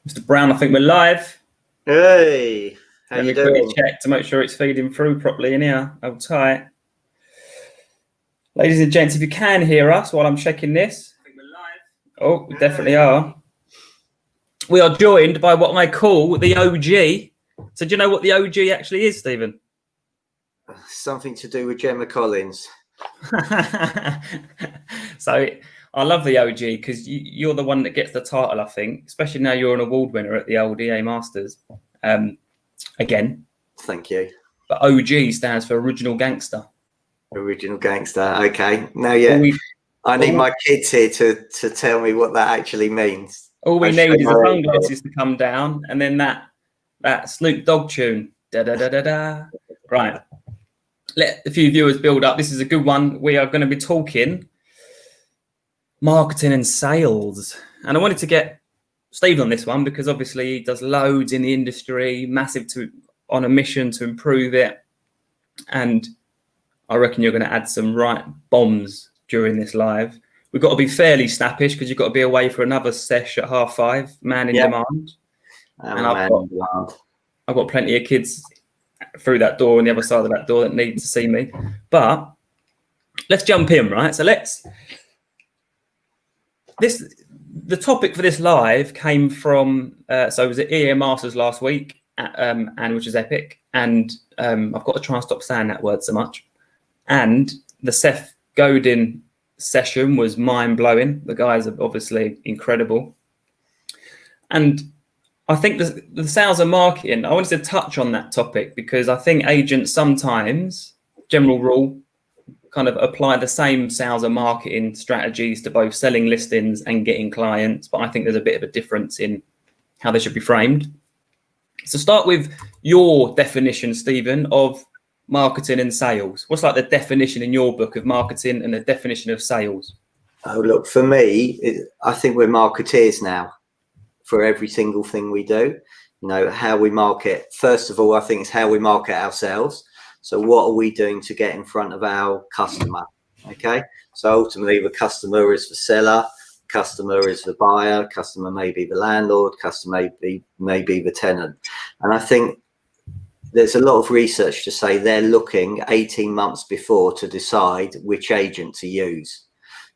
Mr. Brown, I think we're live. Hey, how you doing? Let me check to make sure it's feeding through properly in here. Hold tight. Ladies and gents, if you can hear us while I'm checking this. I think we're live. Oh, we definitely are. We are joined by what I call the OG. So do you know what the OG actually is, Stephen? Something to do with Gemma Collins. So I love the OG because you're the one that gets the title, I think, especially now you're an award winner at the old EA Masters. Again. Thank you. But OG stands for Original Gangster. Original Gangster. Okay. Now, yeah, I need my kids here to tell me what that actually means. All we need is the sunglasses to come down and then that Snoop Dogg tune. Da da da da da. Right. Let a few viewers build up. This is a good one. We are going to be talking marketing and sales. And I wanted to get Steve on this one because obviously he does loads in the industry, on a mission to improve it. And I reckon you're going to add some right bombs during this live. We've got to be fairly snappish because you've got to be away for another sesh at 5:30, man in demand. And I've got plenty of kids through that door and the other side of that door that need to see me. But let's jump in, right? So the topic for this live came from, so it was at EA Masters last week, and which is epic. And I've got to try and stop saying that word so much. And the Seth Godin session was mind-blowing. The guys are obviously incredible. And I think the sales and marketing, I wanted to touch on that topic because I think agents sometimes, general rule, kind of apply the same sales and marketing strategies to both selling listings and getting clients. But I think there's a bit of a difference in how they should be framed. So start with your definition, Stephen, of marketing and sales. What's like the definition in your book of marketing and the definition of sales? Oh, look, for me, I think we're marketeers now for every single thing we do. You know, how we market. First of all, I think it's how we market ourselves. So what are we doing to get in front of our customer? Okay. So ultimately the customer is the seller, customer is the buyer, customer may be the landlord, customer may be the tenant. And I think there's a lot of research to say they're looking 18 months before to decide which agent to use.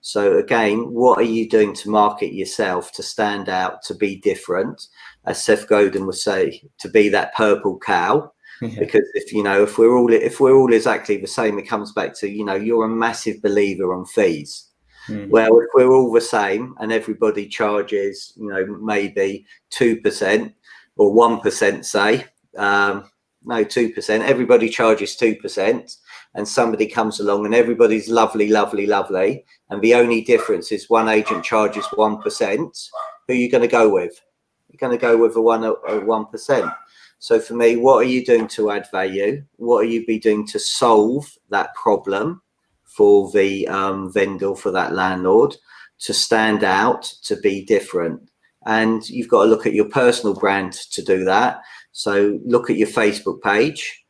So again, what are you doing to market yourself, to stand out, to be different? As Seth Godin would say, to be that purple cow. Yeah. Because if we're all exactly the same, it comes back to, you're a massive believer on fees. Well, if we're all the same and everybody charges, maybe 2% or 1%, say, no, 2%, everybody charges 2%, and somebody comes along and everybody's lovely, lovely, lovely. And the only difference is one agent charges 1%. Who are you going to go with? You're going to go with the 1%. So for me, what are you doing to add value? What are you doing to solve that problem for the vendor, for that landlord, to stand out, to be different? And you've got to look at your personal brand to do that. So look at your Facebook page,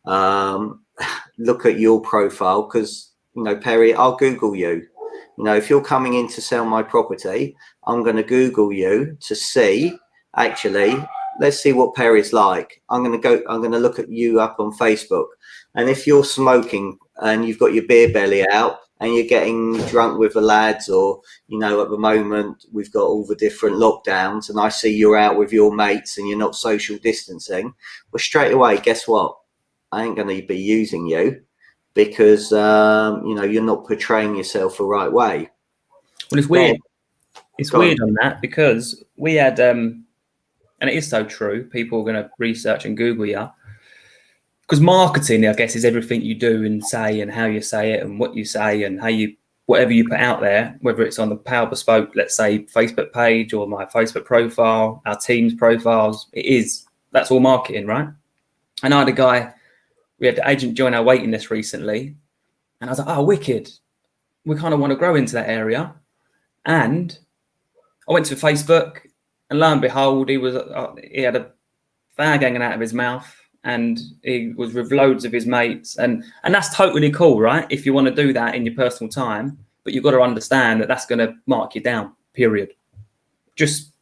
look at your profile, because, Perry, I'll Google you. If you're coming in to sell my property, I'm going to Google you to see, actually, let's see what Perry's like. I'm going to look at you up on Facebook. And if you're smoking and you've got your beer belly out and you're getting drunk with the lads, or, at the moment we've got all the different lockdowns and I see you're out with your mates and you're not social distancing, well, straight away, guess what? I ain't going to be using you because, you're not portraying yourself the right way. Well, it's weird. It's weird on that because we had, and it is so true, people are going to research and Google you. Because marketing, I guess, is everything you do and say and how you say it and what you say and whatever you put out there, whether it's on the Power Bespoke, let's say, Facebook page or my Facebook profile, our team's profiles, that's all marketing, right? And I had we had the agent join our waiting list recently, and I was like, oh, wicked. We kind of want to grow into that area. And I went to Facebook, and lo and behold, he had a fag hanging out of his mouth. And he was with loads of his mates, and that's totally cool, right? If you want to do that in your personal time, but you've got to understand that that's going to mark you down, period. Just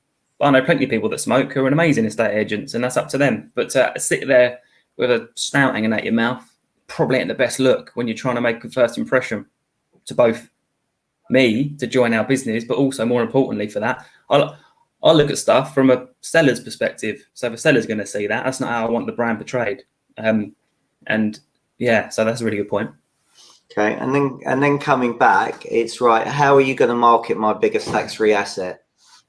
I know plenty of people that smoke who are amazing estate agents, and that's up to them. But to sit there with a snout hanging out your mouth probably ain't the best look when you're trying to make a first impression to both me to join our business, but also more importantly for that, I look at stuff from a seller's perspective. So if a seller's going to see that, that's not how I want the brand portrayed. And yeah, so that's a really good point. Okay, and then coming back, it's right. How are you going to market my biggest tax-free asset?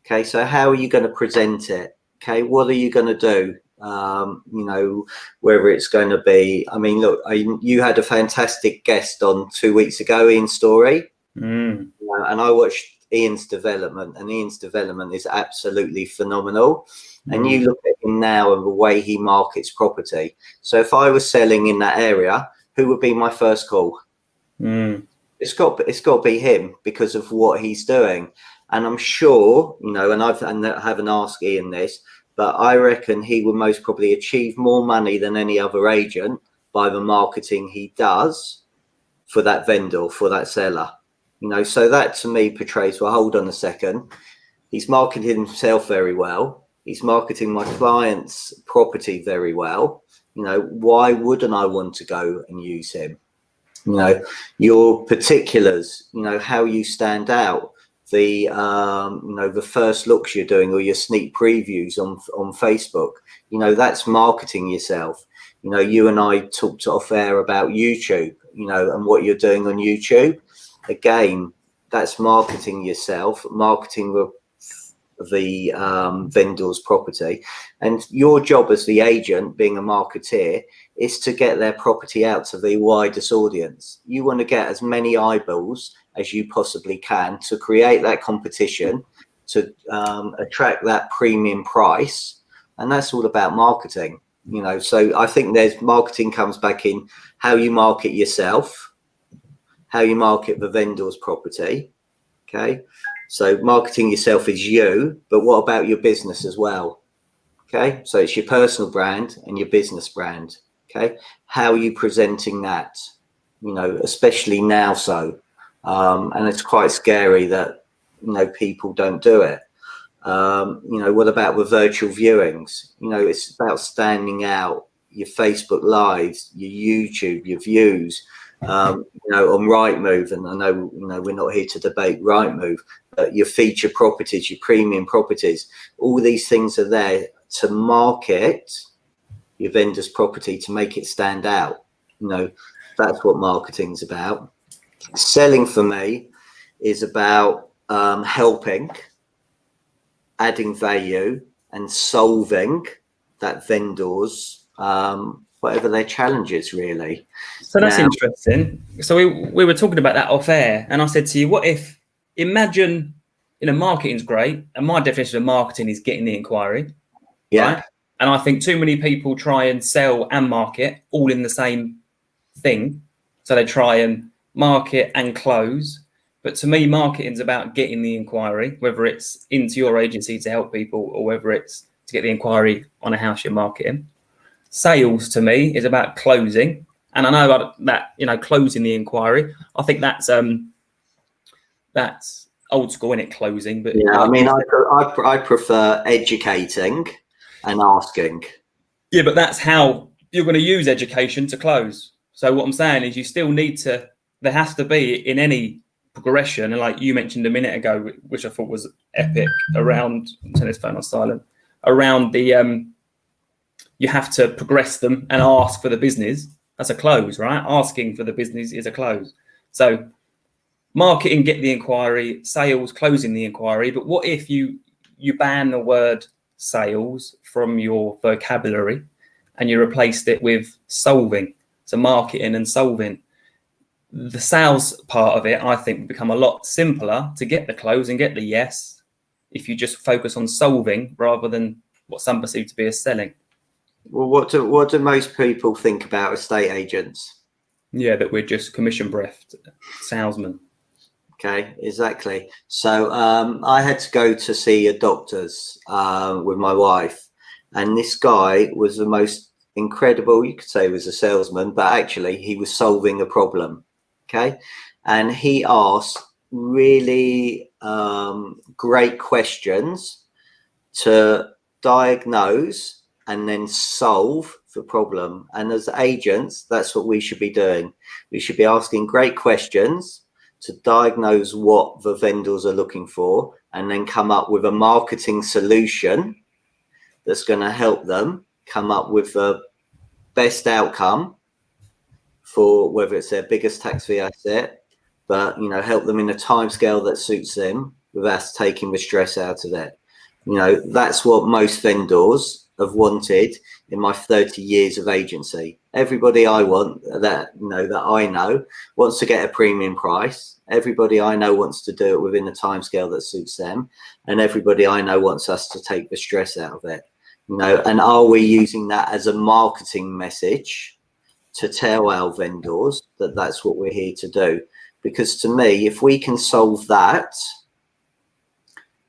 Okay, so how are you going to present it? Okay, what are you going to do? You know, whether it's going to be, I mean, look, you had a fantastic guest on 2 weeks ago, Ian Story, and I watched Ian's development, and Ian's development is absolutely phenomenal. And you look at him now and the way he markets property. So if I was selling in that area, who would be my first call? It's got to be him because of what he's doing. And I'm sure, you know, and I haven't asked Ian this, but I reckon he will most probably achieve more money than any other agent by the marketing he does for that vendor, for that seller. You know, so that to me portrays, well, hold on a second. He's marketing himself very well. He's marketing my client's property very well. You know, why wouldn't I want to go and use him? You know, your particulars, you know, how you stand out, the you know, the first looks you're doing or your sneak previews on Facebook, you know, that's marketing yourself. You know, you and I talked off air about YouTube, you know, and what you're doing on YouTube. Again, that's marketing yourself, marketing the vendor's property. And your job as the agent, being a marketeer, is to get their property out to the widest audience. You want to get as many eyeballs as you possibly can to create that competition, to attract that premium price. And that's all about marketing, you know. So I think there's marketing comes back in how you market yourself, how you market the vendor's property. Okay. So marketing yourself is you, but what about your business as well? Okay. So it's your personal brand and your business brand. Okay. How are you presenting that? You know, especially now. So, and it's quite scary that, you know, people don't do it. You know, what about the virtual viewings? You know, it's about standing out, your Facebook lives, your YouTube, your views, you know, on Rightmove. And I know, you know, we're not here to debate Rightmove, but your feature properties, your premium properties, all these things are there to market your vendor's property, to make it stand out. You know, that's what marketing's about. Selling for me is about helping, adding value, and solving that vendor's whatever their challenges, really. So that's interesting. So we were talking about that off air, and I said to you, what if, imagine, you know, marketing's great, and my definition of marketing is getting the inquiry. Yeah. Right? And I think too many people try and sell and market all in the same thing. So they try and market and close. But to me, marketing's about getting the inquiry, whether it's into your agency to help people or whether it's to get the inquiry on a house you're marketing. Sales to me is about closing. And I know about that, you know, closing the inquiry. I think that's old school, isn't it, closing? But yeah, I mean, I prefer educating and asking. Yeah, but that's how you're going to use education to close. So what I'm saying is you still need to, there has to be in any progression, and like you mentioned a minute ago, which I thought was epic, around, turn this phone on silent, around the, you have to progress them and ask for the business. That's a close, right? Asking for the business is a close. So marketing, get the inquiry, sales, closing the inquiry. But what if you ban the word sales from your vocabulary and you replaced it with solving? So marketing and solving. The sales part of it, I think, would become a lot simpler to get the close and get the yes if you just focus on solving rather than what some perceive to be as selling. Well, what do most people think about estate agents? Yeah, that we're just commission breathed salesmen. Okay, exactly. So I had to go to see a doctor's with my wife, and this guy was the most incredible, you could say he was a salesman, but actually he was solving a problem. Okay, and he asked really great questions to diagnose and then solve the problem. And as agents, that's what we should be doing. We should be asking great questions to diagnose what the vendors are looking for, and then come up with a marketing solution that's going to help them come up with the best outcome for whether it's their biggest tax-free asset, but help them in a time scale that suits them without taking the stress out of it. That's what most vendors have wanted in my 30 years of agency. Everybody I want that I know wants to get a premium price. Everybody I know wants to do it within a time scale that suits them, and everybody I know wants us to take the stress out of it. And are we using that as a marketing message to tell our vendors that that's what we're here to do? Because to me, if we can solve that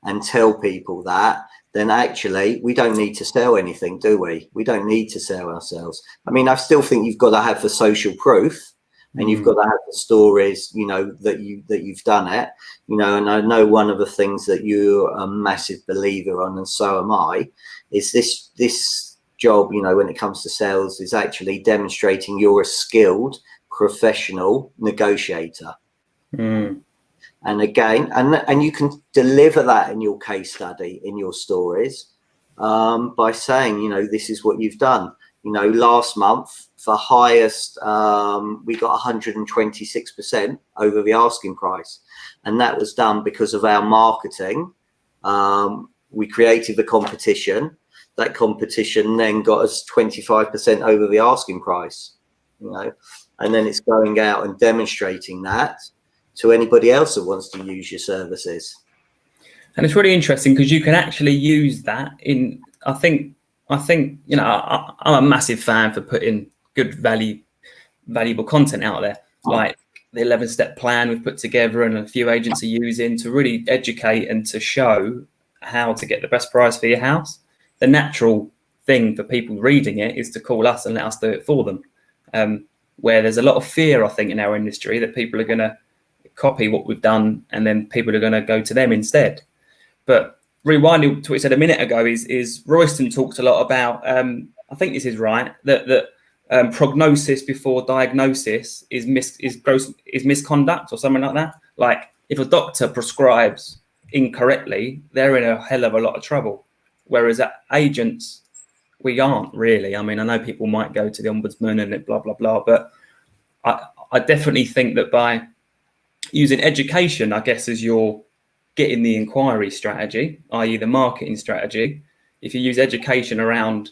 and tell people that, then actually we don't need to sell anything, do we? We don't need to sell ourselves. I mean, I still think you've got to have the social proof, and you've got to have the stories, that you've done it, and I know one of the things that you're a massive believer on, and so am I, is this job, when it comes to sales, is actually demonstrating you're a skilled professional negotiator. And again, and you can deliver that in your case study, in your stories, by saying, this is what you've done. Last month, for highest, we got 126% over the asking price. And that was done because of our marketing. We created the competition. That competition then got us 25% over the asking price, and then it's going out and demonstrating that to anybody else that wants to use your services. And it's really interesting because you can actually use that in, I think, I'm a massive fan for putting good valuable content out there, like the 11-step plan we've put together and a few agents are using to really educate and to show how to get the best price for your house. The natural thing for people reading it is to call us and let us do it for them. Where there's a lot of fear, I think, in our industry that people are going to copy what we've done and then people are going to go to them instead. But rewinding to what he said a minute ago is Royston talks a lot about, I think this is right, that prognosis before diagnosis is misconduct or something like that. Like if a doctor prescribes incorrectly, they're in a hell of a lot of trouble. Whereas agents, we aren't really. I mean, I know people might go to the ombudsman and blah, blah, blah, but I definitely think that by using education, I guess, as you're getting the inquiry strategy, i.e. the marketing strategy, if you use education around,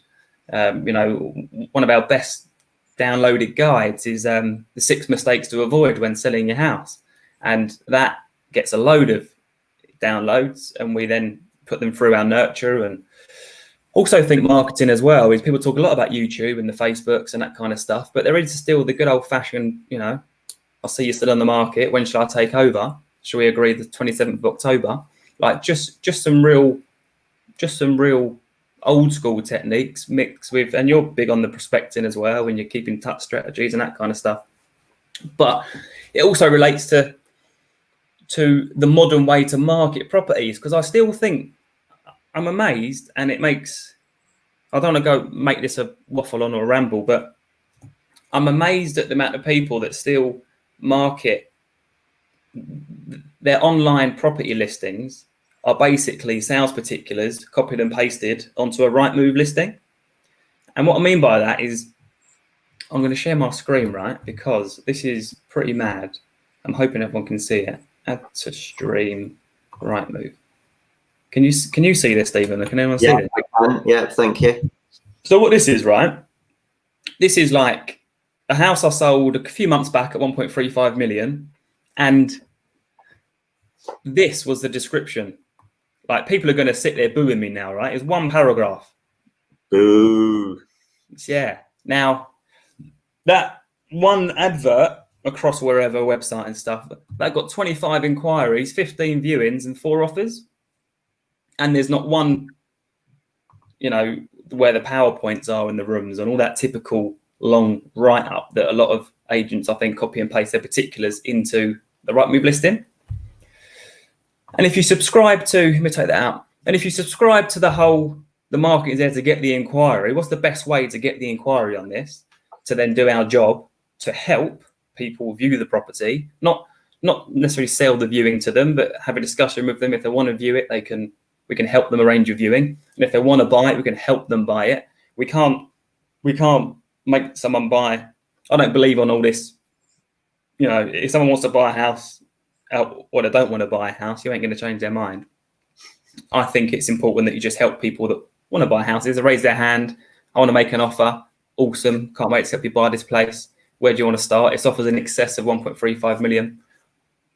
one of our best downloaded guides is the 6 mistakes to avoid when selling your house. And that gets a load of downloads and we then put them through our nurture. And also think marketing as well is people talk a lot about YouTube and the Facebooks and that kind of stuff, but there is still the good old fashioned, I'll see you still on the market. When shall I take over? Shall we agree the 27th of October? Like just some real old school techniques mixed with, and you're big on the prospecting as well when you're keeping touch strategies and that kind of stuff. But it also relates to the modern way to market properties, because I still think I'm amazed, and it makes, I don't want to go make this a waffle on or a ramble, but I'm amazed at the amount of people that still market their online property listings are basically sales particulars copied and pasted onto a Rightmove listing. And what I mean by that is, I'm going to share my screen, right? Because this is pretty mad. I'm hoping everyone can see it. Add to stream Rightmove. Can you see this, Stephen? Can anyone see this? I can. Yeah, thank you. So what this is, right? This is like a house I sold a few months back at 1.35 million. And this was the description. Like, people are going to sit there booing me now, right? It's one paragraph. Boo. Yeah. Now, that one advert across wherever website and stuff, that got 25 inquiries, 15 viewings and 4 offers. And there's not one, where the PowerPoints are in the rooms and all that typical long write-up that a lot of agents, I think, copy and paste their particulars into the Rightmove listing. And if you subscribe to, let me take that out. And if you subscribe to the market is there to get the inquiry, what's the best way to get the inquiry on this? To then do our job to help people view the property, not necessarily sell the viewing to them, but have a discussion with them. If they want to view it, we can help them arrange a viewing. And if they want to buy it, we can help them buy it. We can't make someone buy. I don't believe on all this. You know, if someone wants to buy a house or they don't want to buy a house, you ain't going to change their mind. I think it's important that you just help people that want to buy houses. They raise their hand. I want to make an offer. Awesome. Can't wait to help you buy this place. Where do you want to start? It's offers in excess of 1.35 million.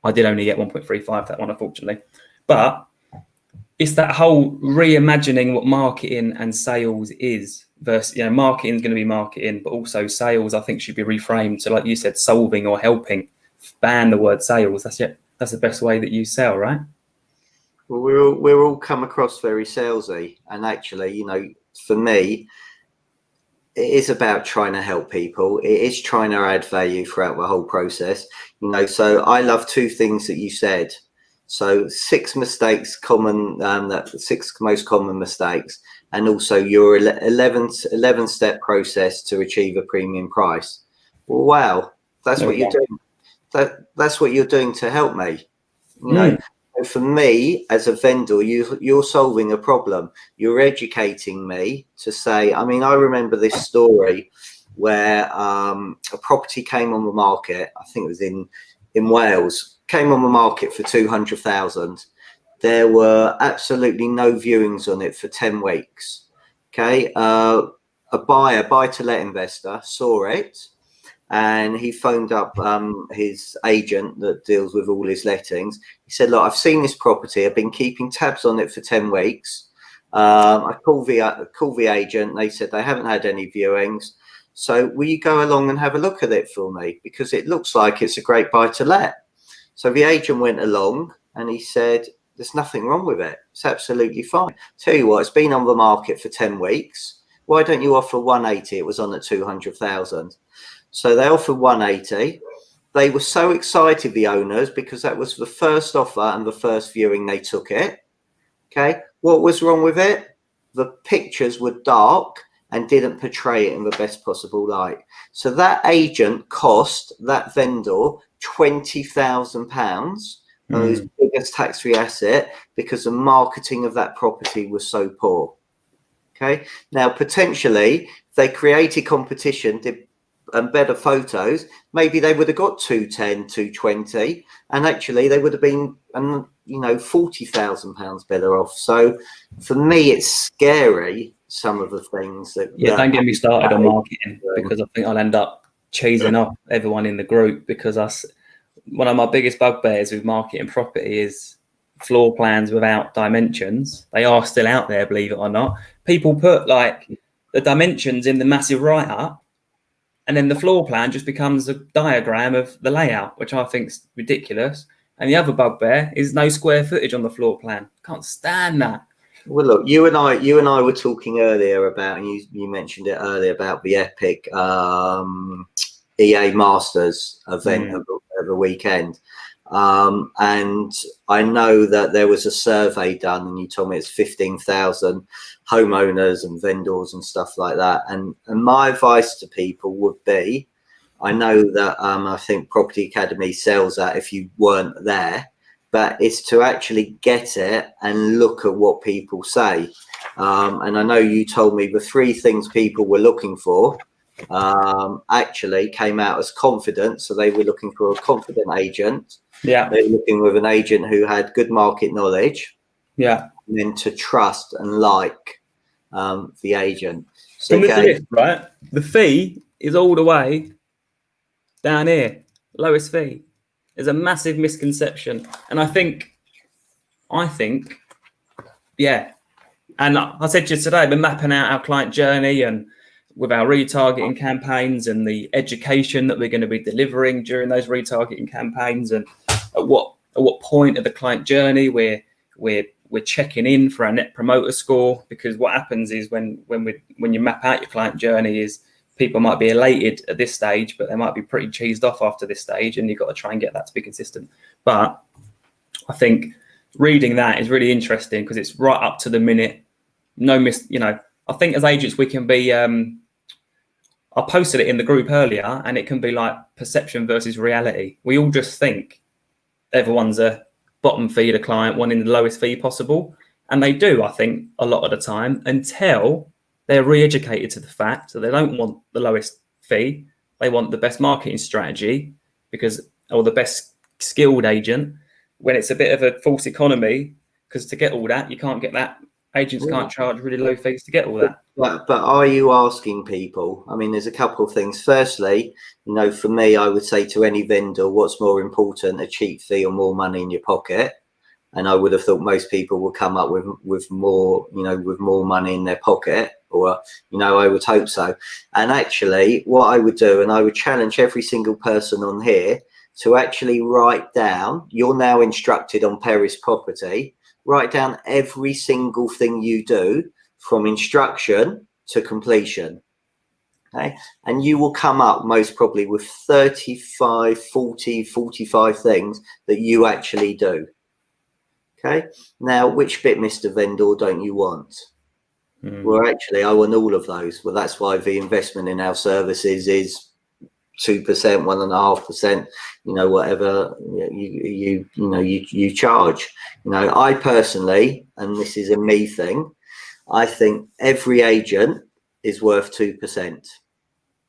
I did only get 1.35, that one, unfortunately. But it's that whole reimagining what marketing and sales is versus, you know, marketing is going to be marketing, but also sales, I think, should be reframed. So like you said, solving or helping, ban the word sales. That's it. That's the best way that you sell, right? Well, we're all come across very salesy. And actually, you know, for me, it is about trying to help people. It is trying to add value throughout the whole process. You know, so I love two things that you said. So 6 mistakes common, that 6 most common mistakes, and also your 11-step process to achieve a premium price. Well, wow, that's what you're doing. That's what you're doing to help me. You know, for me as a vendor, you're solving a problem. You're educating me to say. I mean, I remember this story where a property came on the market. I think it was in Wales. Came on the market for 200,000. There were absolutely no viewings on it for 10 weeks. Okay, a buy-to-let investor saw it, and he phoned up his agent that deals with all his lettings. He said, look, I've seen this property. I've been keeping tabs on it for 10 weeks. I called the agent. They said they haven't had any viewings. So will you go along and have a look at it for me? Because it looks like it's a great buy-to-let. So the agent went along and he said, there's nothing wrong with it. It's absolutely fine. Tell you what, it's been on the market for 10 weeks. Why don't you offer 180? It was on at 200,000. So they offered 180. They were so excited, the owners, because that was the first offer and the first viewing they took it. Okay. What was wrong with it? The pictures were dark and didn't portray it in the best possible light. So that agent cost that vendor £20,000 on his biggest tax-free asset because the marketing of that property was so poor. Okay. Now, potentially, if they created competition, did better photos, maybe they would have got 210, 220, and actually they would have been, you know, £40,000 better off. So for me, it's scary, some of the things that. Yeah, don't get me started on marketing, because I think I'll end up chasing up everyone in the group, because one of my biggest bugbears with marketing property is floor plans without dimensions. They are still out there, believe it or not. People put like the dimensions in the massive write-up, and then the floor plan just becomes a diagram of the layout, which I think is ridiculous. And the other bugbear is no square footage on the floor plan. Can't stand that. Well, look, you and I were talking earlier about, and you mentioned it earlier about the epic EA Masters event of the weekend. And I know that there was a survey done, and you told me it's 15,000 homeowners and vendors and stuff like that. And my advice to people would be, I know that I think Property Academy sells that if you weren't there, but it's to actually get it and look at what people say. And I know you told me the 3 things people were looking for actually came out as confidence. So they were looking for a confident agent. Yeah. They're looking with an agent who had good market knowledge. Yeah. And then to trust and like the agent. So right? The fee is all the way down here, lowest fee. There's a massive misconception. And I think, yeah. And I said to you today, we're mapping out our client journey, and with our retargeting campaigns and the education that we're going to be delivering during those retargeting campaigns, and at what point of the client journey we're checking in for our net promoter score. Because what happens is when you map out your client journey is people might be elated at this stage, but they might be pretty cheesed off after this stage, and you've got to try and get that to be consistent. But I think reading that is really interesting because it's right up to the minute. No miss, you know, I think as agents we can be, I posted it in the group earlier, and it can be like perception versus reality. We all just think everyone's a bottom feeder client wanting the lowest fee possible. And they do, I think, a lot of the time, until they're re-educated to the fact that they don't want the lowest fee. They want the best marketing strategy or the best skilled agent, when it's a bit of a false economy, because to get all that, you can't get that. Agents can't charge really low fees to get all that. But are you asking people? I mean, there's a couple of things. Firstly, you know, for me, I would say to any vendor, what's more important, a cheap fee or more money in your pocket? And I would have thought most people would come up with more, you know, with more money in their pocket, or, you know, I would hope so. And actually what I would do, and I would challenge every single person on here to actually write down, you're now instructed on Perris Property, write down every single thing you do from instruction to completion. Okay, and you will come up most probably with 35, 40, 45 things that you actually do. Okay, now which bit, Mr. Vendor, don't you want? Well, actually, I want all of those. Well, that's why the investment in our services is 2%, 1.5%, you know, whatever you charge. You know, I personally, and this is a me thing, I think every agent is worth 2%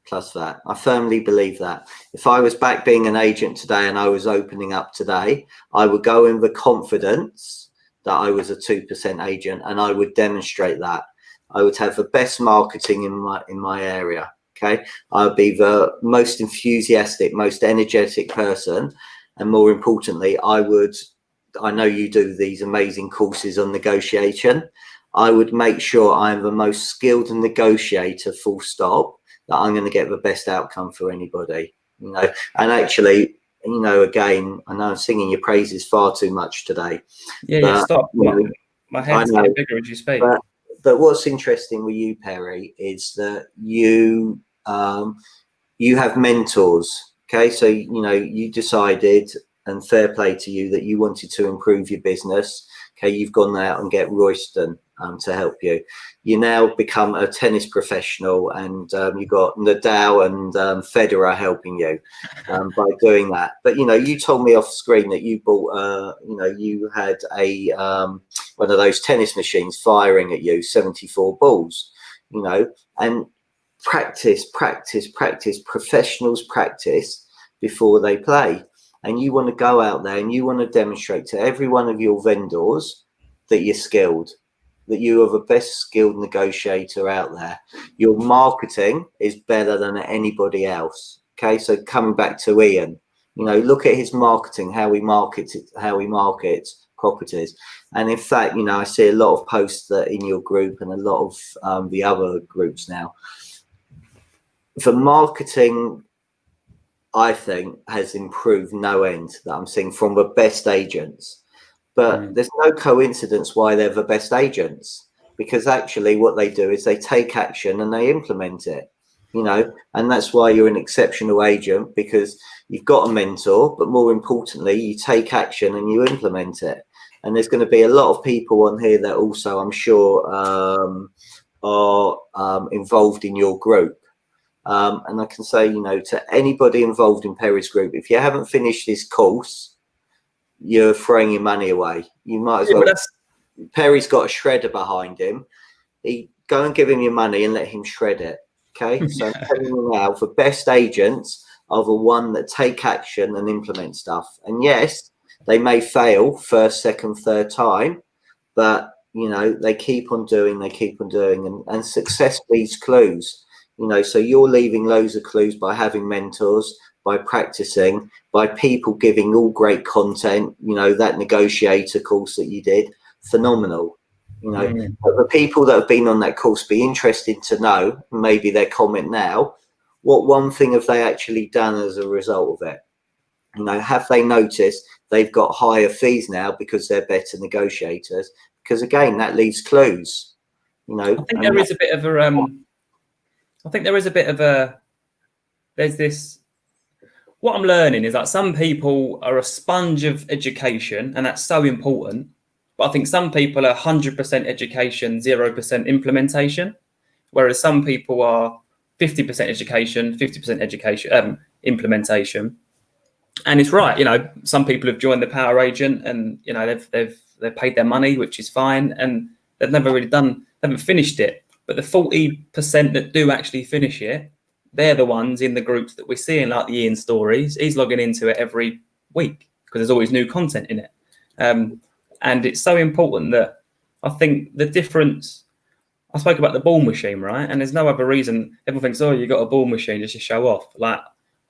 plus that. I firmly believe that. If I was back being an agent today and I was opening up today, I would go in the confidence that I was a 2% agent, and I would demonstrate that. I would have the best marketing in my area. Okay, I'll be the most enthusiastic, most energetic person, and more importantly, I know you do these amazing courses on negotiation. I would make sure I'm the most skilled negotiator, full stop, that I'm going to get the best outcome for anybody. You know, and actually, you know, again, I know I'm singing your praises far too much today. Stop. My head's getting bigger as you speak. But what's interesting with you, Perry, is that you have mentors. Okay, so you know, you decided, and fair play to you, that you wanted to improve your business. Okay, you've gone out and get Royston to help you. You now become a tennis professional, and you've got Nadal and Federer helping you by doing that. But you know, you told me off screen that you bought, you know, you had a one of those tennis machines firing at you 74 balls. You know, and practice. Professionals practice before they play. And you want to go out there and you want to demonstrate to every one of your vendors that you're skilled, that you are the best skilled negotiator out there. Your marketing is better than anybody else. Okay, so coming back to Ian, you know, look at his marketing, how he markets properties. And in fact, you know, I see a lot of posts that in your group and a lot of the other groups now. The marketing, I think, has improved no end, that I'm seeing from the best agents. But there's no coincidence why they're the best agents, because actually what they do is they take action and they implement it, you know, and that's why you're an exceptional agent, because you've got a mentor, but more importantly, you take action and you implement it. And there's going to be a lot of people on here that also, I'm sure, are involved in your group. And I can say, you know, to anybody involved in Perry's group, if you haven't finished this course, you're throwing your money away. You might as well. Perry's got a shredder behind him. Go and give him your money and let him shred it. Okay. So I'm telling you now, the best agents are the one that take action and implement stuff. And yes, they may fail first, second, third time, but you know, they keep on doing, and success leaves clues. You know, so you're leaving loads of clues by having mentors, by practicing, by people giving all great content. You know, that negotiator course that you did, phenomenal. You know, but the people that have been on that course be interested to know, maybe their comment now, what one thing have they actually done as a result of it? You know, have they noticed they've got higher fees now because they're better negotiators? Because again, that leaves clues. You know, I think there is a bit of a there's this, what I'm learning is that some people are a sponge of education, and that's so important. But I think some people are 100% education, 0% implementation, whereas some people are 50% education, 50% education, implementation. And it's right, you know, some people have joined the Power Agent and, you know, they've paid their money, which is fine, and they've never really haven't finished it. But the 40% that do actually finish it, they're the ones in the groups that we're seeing, like the Ian stories. He's logging into it every week because there's always new content in it. And it's so important that I think the difference, I spoke about the ball machine, right? And there's no other reason. Everyone thinks, oh, you got a ball machine just to show off. Like,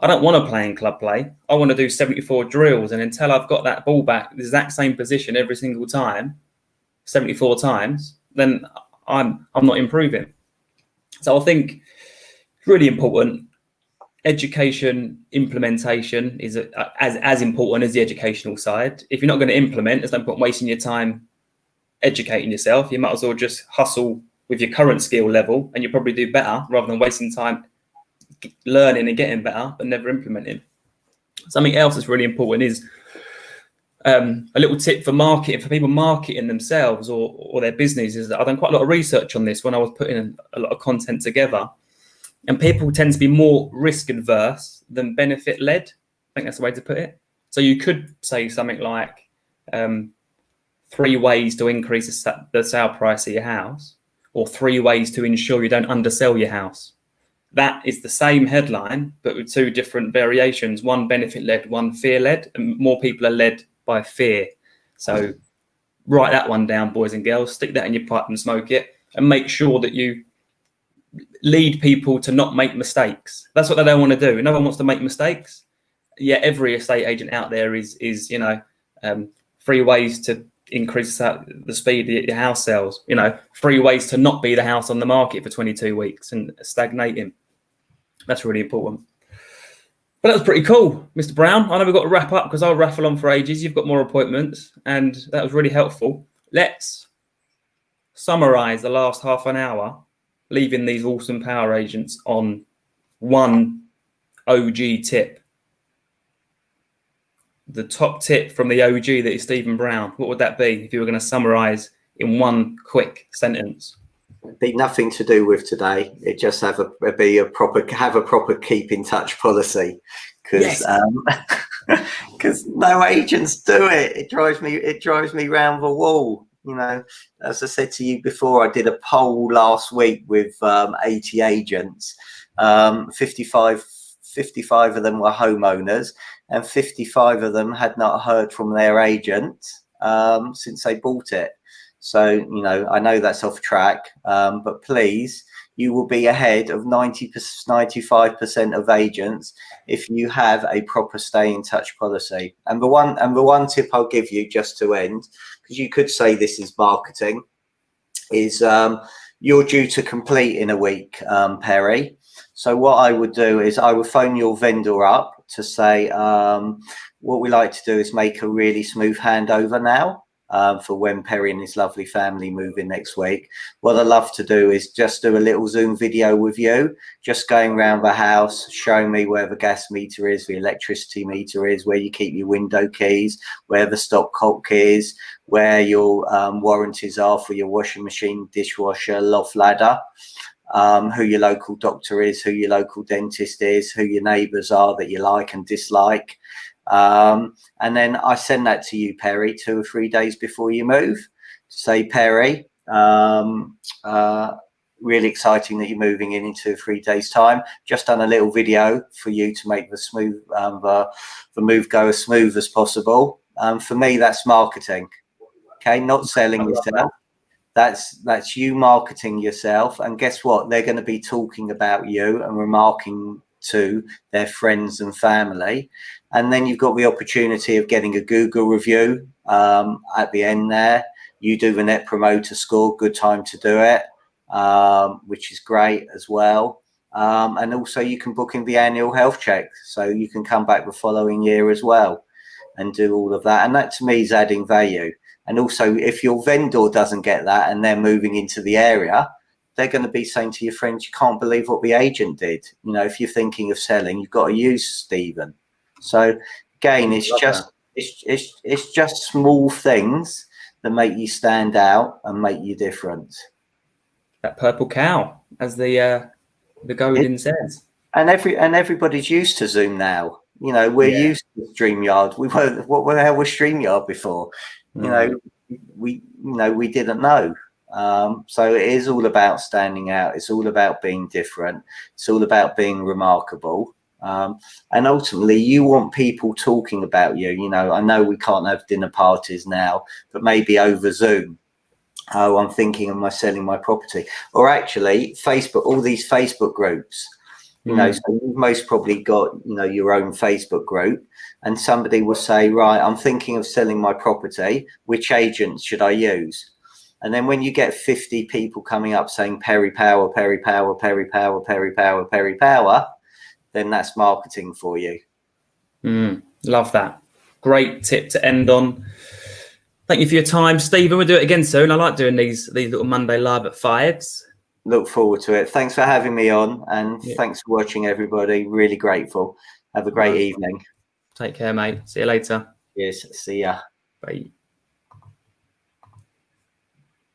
I don't want to play in club play. I want to do 74 drills. And until I've got that ball back, the exact same position every single time, 74 times, then I'm not improving. So I think it's really important. Education implementation is as important as the educational side. If you're not going to implement, there's no point wasting your time educating yourself. You might as well just hustle with your current skill level, and you'll probably do better rather than wasting time learning and getting better but never implementing. Something else that's really important is a little tip for marketing, for people marketing themselves or their business, is that I've done quite a lot of research on this when I was putting a lot of content together. And people tend to be more risk adverse than benefit led. I think that's the way to put it. So you could say something like 3 ways to increase the sale price of your house, or 3 ways to ensure you don't undersell your house. That is the same headline, but with 2 different variations, one benefit led, one fear led, and more people are led by fear. So write that one down, boys and girls, stick that in your pipe and smoke it, and make sure that you lead people to not make mistakes. That's what they don't want to do. No one wants to make mistakes. Yet every estate agent out there is 3 ways to increase the speed of your house sells. 3 ways to not be the house on the market for 22 weeks and stagnating. That's really important. But that was pretty cool, Mr. Brown. I know we've got to wrap up because I'll raffle on for ages. You've got more appointments, and that was really helpful. Let's summarize the last half an hour, leaving these awesome Power Agents on one OG tip. The top tip from the OG that is Stephen Brown. What would that be if you were going to summarize in one quick sentence? It'd be nothing to do with today. It just have a proper keep in touch policy, because no agents do it. It drives me round the wall. As I said to you before, I did a poll last week with 80 agents. 55 of them were homeowners, and 55 of them had not heard from their agent since they bought it. So, I know that's off track, but please, you will be ahead of 95% of agents if you have a proper stay in touch policy. And the one tip I'll give you just to end, because you could say this is marketing, is you're due to complete in a week, Perry. So what I would do is I would phone your vendor up to say, what we like to do is make a really smooth handover now. For when Perry and his lovely family move in next week. What I love to do is just do a little Zoom video with you, just going around the house, showing me where the gas meter is, the electricity meter is, where you keep your window keys, where the stopcock is, where your warranties are for your washing machine, dishwasher, loft ladder, who your local doctor is, who your local dentist is, who your neighbours are that you like and dislike. And then I send that to you, Perry, 2 or 3 days before you move, to say, Perry, really exciting that you're moving in 2 or 3 days time. Just done a little video for you to make the move go as smooth as possible. For me, that's marketing. Okay, not selling yourself. That's you marketing yourself. And guess what? They're going to be talking about you and remarking to their friends and family. And then you've got the opportunity of getting a Google review at the end there. You do the Net Promoter Score, good time to do it, which is great as well. And also you can book in the annual health check, so you can come back the following year as well and do all of that. And that to me is adding value. And also if your vendor doesn't get that and they're moving into the area, they're going to be saying to your friends, you can't believe what the agent did. If you're thinking of selling, you've got to use Stephen. So again, it's just small things that make you stand out and make you different. That purple cow, as the Godin says. And everybody's used to Zoom now. You know, we're used to StreamYard. We weren't. What the hell was StreamYard before? You know, we didn't know. So it is all about standing out. It's all about being different. It's all about being remarkable. And ultimately, you want people talking about you. You know, I know we can't have dinner parties now, but maybe over Zoom. Oh, I'm thinking of selling my property, or actually Facebook, all these Facebook groups, you know, so you've most probably got, you know, your own Facebook group, and somebody will say, right, I'm thinking of selling my property. Which agent should I use? And then when you get 50 people coming up saying Perry Power, Perry Power, Perry Power, Perry Power, Perry Power, then that's marketing for you. Love that. Great tip to end on. Thank you for your time, Stephen. We'll do it again soon. I like doing these little Monday live at 5s. Look forward to it. Thanks for having me on, and thanks for watching, everybody. Really grateful. Have a great evening. Take care, mate. See you later. Yes. See ya. Bye.